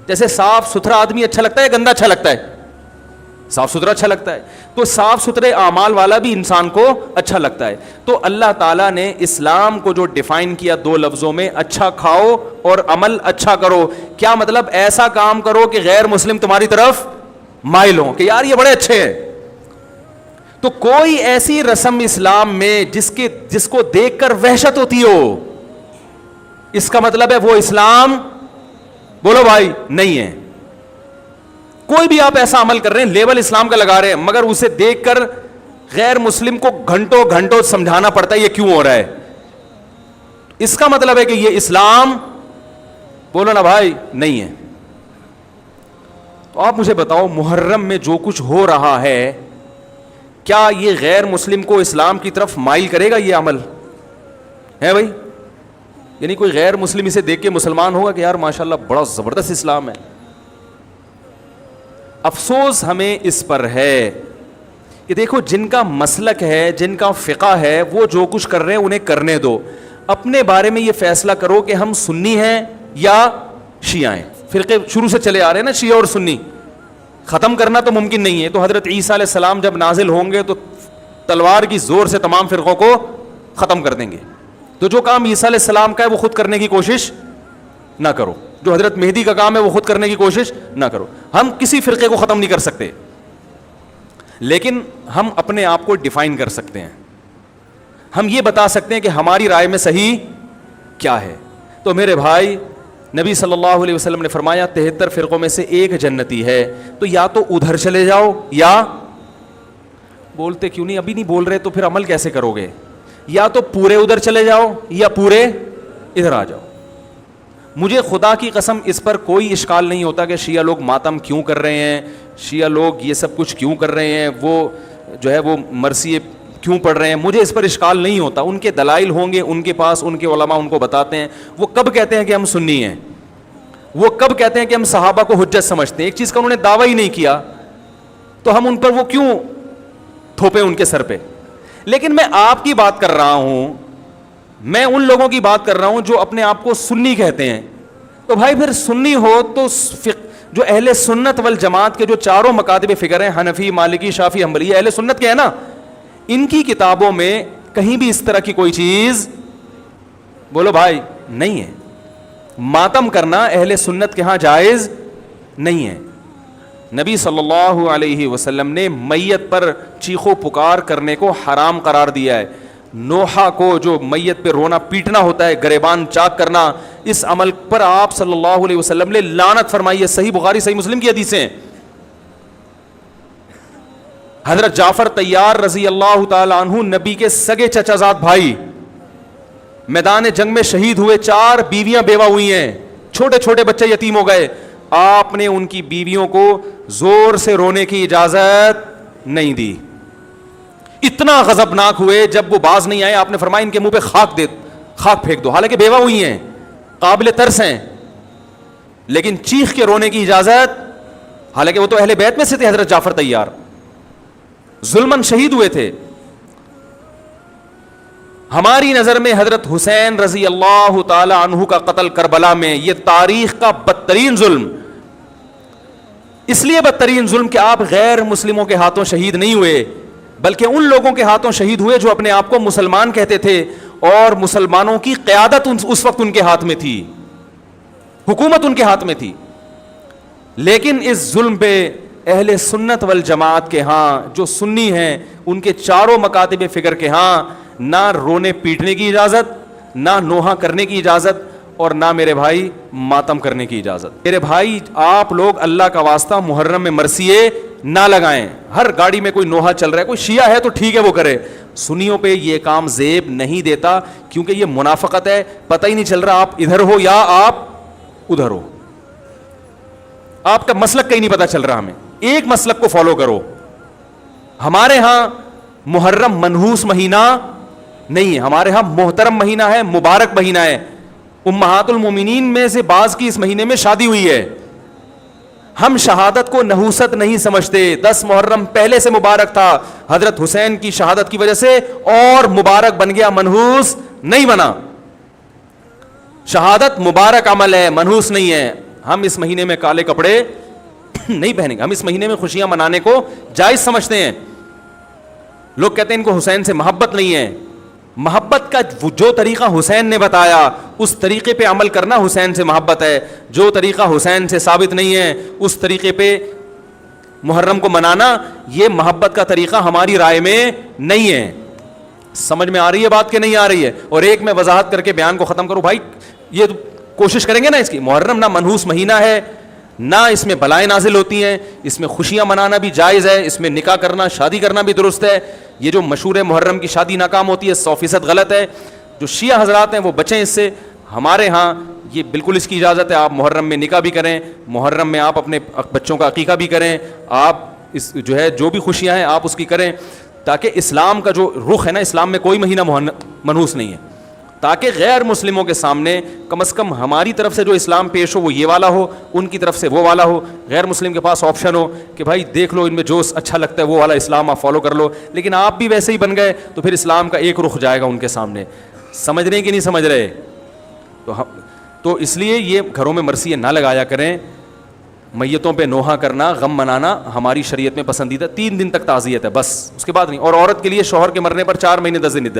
جیسے صاف ستھرا آدمی اچھا لگتا ہے, گندا اچھا لگتا ہے؟ صاف ستھرا اچھا لگتا ہے. تو صاف ستھرے اعمال والا بھی انسان کو اچھا لگتا ہے. تو اللہ تعالیٰ نے اسلام کو جو ڈیفائن کیا دو لفظوں میں, اچھا کھاؤ اور عمل اچھا کرو. کیا مطلب؟ ایسا کام کرو کہ غیر مسلم تمہاری طرف مائل ہوں کہ یار یہ بڑے اچھے ہیں. تو کوئی ایسی رسم اسلام میں جس کو دیکھ کر وحشت ہوتی ہو, اس کا مطلب ہے وہ اسلام, بولو بھائی, نہیں ہے. کوئی بھی آپ ایسا عمل کر رہے ہیں, لیبل اسلام کا لگا رہے ہیں, مگر اسے دیکھ کر غیر مسلم کو گھنٹوں گھنٹوں سمجھانا پڑتا ہے یہ کیوں ہو رہا ہے, اس کا مطلب ہے کہ یہ اسلام, بولو نا بھائی, نہیں ہے. تو آپ مجھے بتاؤ, محرم میں جو کچھ ہو رہا ہے, کیا یہ غیر مسلم کو اسلام کی طرف مائل کرے گا؟ یہ عمل ہے بھائی؟ یعنی کوئی غیر مسلم اسے دیکھ کے مسلمان ہوگا کہ یار ماشاءاللہ بڑا زبردست اسلام ہے؟ افسوس ہمیں اس پر ہے کہ دیکھو, جن کا مسلک ہے, جن کا فقہ ہے, وہ جو کچھ کر رہے ہیں انہیں کرنے دو. اپنے بارے میں یہ فیصلہ کرو کہ ہم سنی ہیں یا شیعہ ہیں. فرقے شروع سے چلے آ رہے ہیں نا, شیعہ اور سنی. ختم کرنا تو ممکن نہیں ہے. تو حضرت عیسیٰ علیہ السلام جب نازل ہوں گے تو تلوار کی زور سے تمام فرقوں کو ختم کر دیں گے. تو جو کام عیسیٰ علیہ السلام کا ہے وہ خود کرنے کی کوشش نہ کرو, جو حضرت مہدی کا کام ہے وہ خود کرنے کی کوشش نہ کرو. ہم کسی فرقے کو ختم نہیں کر سکتے, لیکن ہم اپنے آپ کو ڈیفائن کر سکتے ہیں. ہم یہ بتا سکتے ہیں کہ ہماری رائے میں صحیح کیا ہے. تو میرے بھائی, نبی صلی اللہ علیہ وسلم نے فرمایا 73 فرقوں میں سے ایک جنتی ہے. تو یا تو ادھر چلے جاؤ, یا بولتے کیوں نہیں, ابھی نہیں بول رہے تو پھر عمل کیسے کرو گے؟ یا تو پورے ادھر چلے جاؤ یا پورے ادھر آ جاؤ. مجھے خدا کی قسم اس پر کوئی اشکال نہیں ہوتا کہ شیعہ لوگ ماتم کیوں کر رہے ہیں, شیعہ لوگ یہ سب کچھ کیوں کر رہے ہیں, وہ جو ہے وہ مرثیے کیوں پڑھ رہے ہیں. مجھے اس پر اشکال نہیں ہوتا. ان کے دلائل ہوں گے ان کے پاس, ان کے علماء ان کو بتاتے ہیں. وہ کب کہتے ہیں کہ ہم سنی ہیں؟ وہ کب کہتے ہیں کہ ہم صحابہ کو حجت سمجھتے ہیں؟ ایک چیز کا انہوں نے دعویٰ ہی نہیں کیا, تو ہم ان پر وہ کیوں تھوپیں ان کے سر پہ؟ لیکن میں آپ کی بات کر رہا ہوں, میں ان لوگوں کی بات کر رہا ہوں جو اپنے آپ کو سنی کہتے ہیں. تو بھائی پھر سنی ہو تو جو اہل سنت والجماعت کے جو چاروں مکاتب فکر ہیں, حنفی, مالکی, شافعی, حنبلی, اہل سنت کے ہیں نا, ان کی کتابوں میں کہیں بھی اس طرح کی کوئی چیز, بولو بھائی, نہیں ہے. ماتم کرنا اہل سنت کے ہاں جائز نہیں ہے. نبی صلی اللہ علیہ وسلم نے میت پر چیخو پکار کرنے کو حرام قرار دیا ہے. نوحہ کو, جو میت پہ رونا پیٹنا ہوتا ہے, گریبان چاک کرنا, اس عمل پر آپ صلی اللہ علیہ وسلم نے لعنت فرمائی ہے. صحیح بخاری, صحیح مسلم کی حدیثیں. حضرت جعفر طیار رضی اللہ تعالی عنہ, نبی کے سگے چچا زاد بھائی, میدان جنگ میں شہید ہوئے. 4 بیویاں بیوہ ہوئی ہیں, چھوٹے چھوٹے بچے یتیم ہو گئے. آپ نے ان کی بیویوں کو زور سے رونے کی اجازت نہیں دی. اتنا غضبناک ہوئے, جب وہ باز نہیں آئے آپ نے فرمایا ان کے منہ پہ خاک پھینک دو. حالانکہ بیوہ ہوئی ہیں, قابل ترس ہیں, لیکن چیخ کے رونے کی اجازت, حالانکہ وہ تو اہل بیت میں سے تھے. حضرت جعفر طیار ظلمن شہید ہوئے تھے. ہماری نظر میں حضرت حسین رضی اللہ تعالی عنہ کا قتل کربلا میں یہ تاریخ کا بدترین ظلم, اس لیے بدترین ظلم کہ آپ غیر مسلموں کے ہاتھوں شہید نہیں ہوئے, بلکہ ان لوگوں کے ہاتھوں شہید ہوئے جو اپنے آپ کو مسلمان کہتے تھے, اور مسلمانوں کی قیادت اس وقت ان کے ہاتھ میں تھی, حکومت ان کے ہاتھ میں تھی. لیکن اس ظلم پہ اہل سنت والجماعت کے ہاں, جو سنی ہیں, ان کے چاروں مکاتب فکر کے ہاں نہ رونے پیٹنے کی اجازت, نہ نوحہ کرنے کی اجازت, اور نہ میرے بھائی ماتم کرنے کی اجازت. میرے بھائی آپ لوگ اللہ کا واسطہ محرم میں مرثیے نہ لگائیں. ہر گاڑی میں کوئی نوحہ چل رہا ہے, کوئی شیعہ ہے تو ٹھیک ہے وہ کرے, سنیوں پہ یہ کام زیب نہیں دیتا, کیونکہ یہ منافقت ہے. پتہ ہی نہیں چل رہا آپ ادھر ہو یا آپ ادھر ہو, آپ کا مسلک کہیں نہیں پتہ چل رہا. ہمیں ایک مسلک کو فالو کرو. ہمارے ہاں محرم منحوس مہینہ نہیں ہے, ہمارے ہاں محترم مہینہ ہے, مبارک مہینہ ہے. امہات المومنین میں سے بعض کی اس مہینے میں شادی ہوئی ہے. ہم شہادت کو نحوست نہیں سمجھتے. 10 محرم پہلے سے مبارک تھا, حضرت حسین کی شہادت کی وجہ سے اور مبارک بن گیا, منحوس نہیں بنا. شہادت مبارک عمل ہے, منحوس نہیں ہے. ہم اس مہینے میں کالے کپڑے نہیں پہنیں گے, ہم اس مہینے میں خوشیاں منانے کو جائز سمجھتے ہیں. لوگ کہتے ہیں ان کو حسین سے محبت نہیں ہے. محبت کا جو طریقہ حسین نے بتایا اس طریقے پہ عمل کرنا حسین سے محبت ہے. جو طریقہ حسین سے ثابت نہیں ہے اس طریقے پہ محرم کو منانا یہ محبت کا طریقہ ہماری رائے میں نہیں ہے. سمجھ میں آ رہی ہے بات کہ نہیں آ رہی ہے؟ اور ایک میں وضاحت کر کے بیان کو ختم کروں. بھائی یہ کوشش کریں گے نا اس کی, محرم نہ منحوس مہینہ ہے, نہ اس میں بلائیں نازل ہوتی ہیں, اس میں خوشیاں منانا بھی جائز ہے, اس میں نکاح کرنا شادی کرنا بھی درست ہے. یہ جو مشہور ہے محرم کی شادی ناکام ہوتی ہے 100% غلط ہے. جو شیعہ حضرات ہیں وہ بچیں اس سے. ہمارے ہاں یہ بالکل اس کی اجازت ہے, آپ محرم میں نکاح بھی کریں, محرم میں آپ اپنے بچوں کا عقیقہ بھی کریں, آپ اس جو ہے جو بھی خوشیاں ہیں آپ اس کی کریں, تاکہ اسلام کا جو رخ ہے نا, اسلام میں کوئی مہینہ منحوس نہیں ہے, تاکہ غیر مسلموں کے سامنے کم از کم ہماری طرف سے جو اسلام پیش ہو وہ یہ والا ہو, ان کی طرف سے وہ والا ہو, غیر مسلم کے پاس آپشن ہو کہ بھائی دیکھ لو ان میں جو اچھا لگتا ہے وہ والا اسلام آپ فالو کر لو, لیکن آپ بھی ویسے ہی بن گئے تو پھر اسلام کا ایک رخ جائے گا ان کے سامنے. سمجھ رہے ہیں کہ نہیں سمجھ رہے؟ تو اس لیے یہ گھروں میں مرثیے نہ لگایا کریں. میتوں پہ نوحہ کرنا, غم منانا ہماری شریعت میں پسندیدہ, 3 دن تک تعزیت ہے بس, اس کے بعد نہیں. اور عورت کے لیے شوہر کے مرنے پر 4 مہینے 10 دن عدت.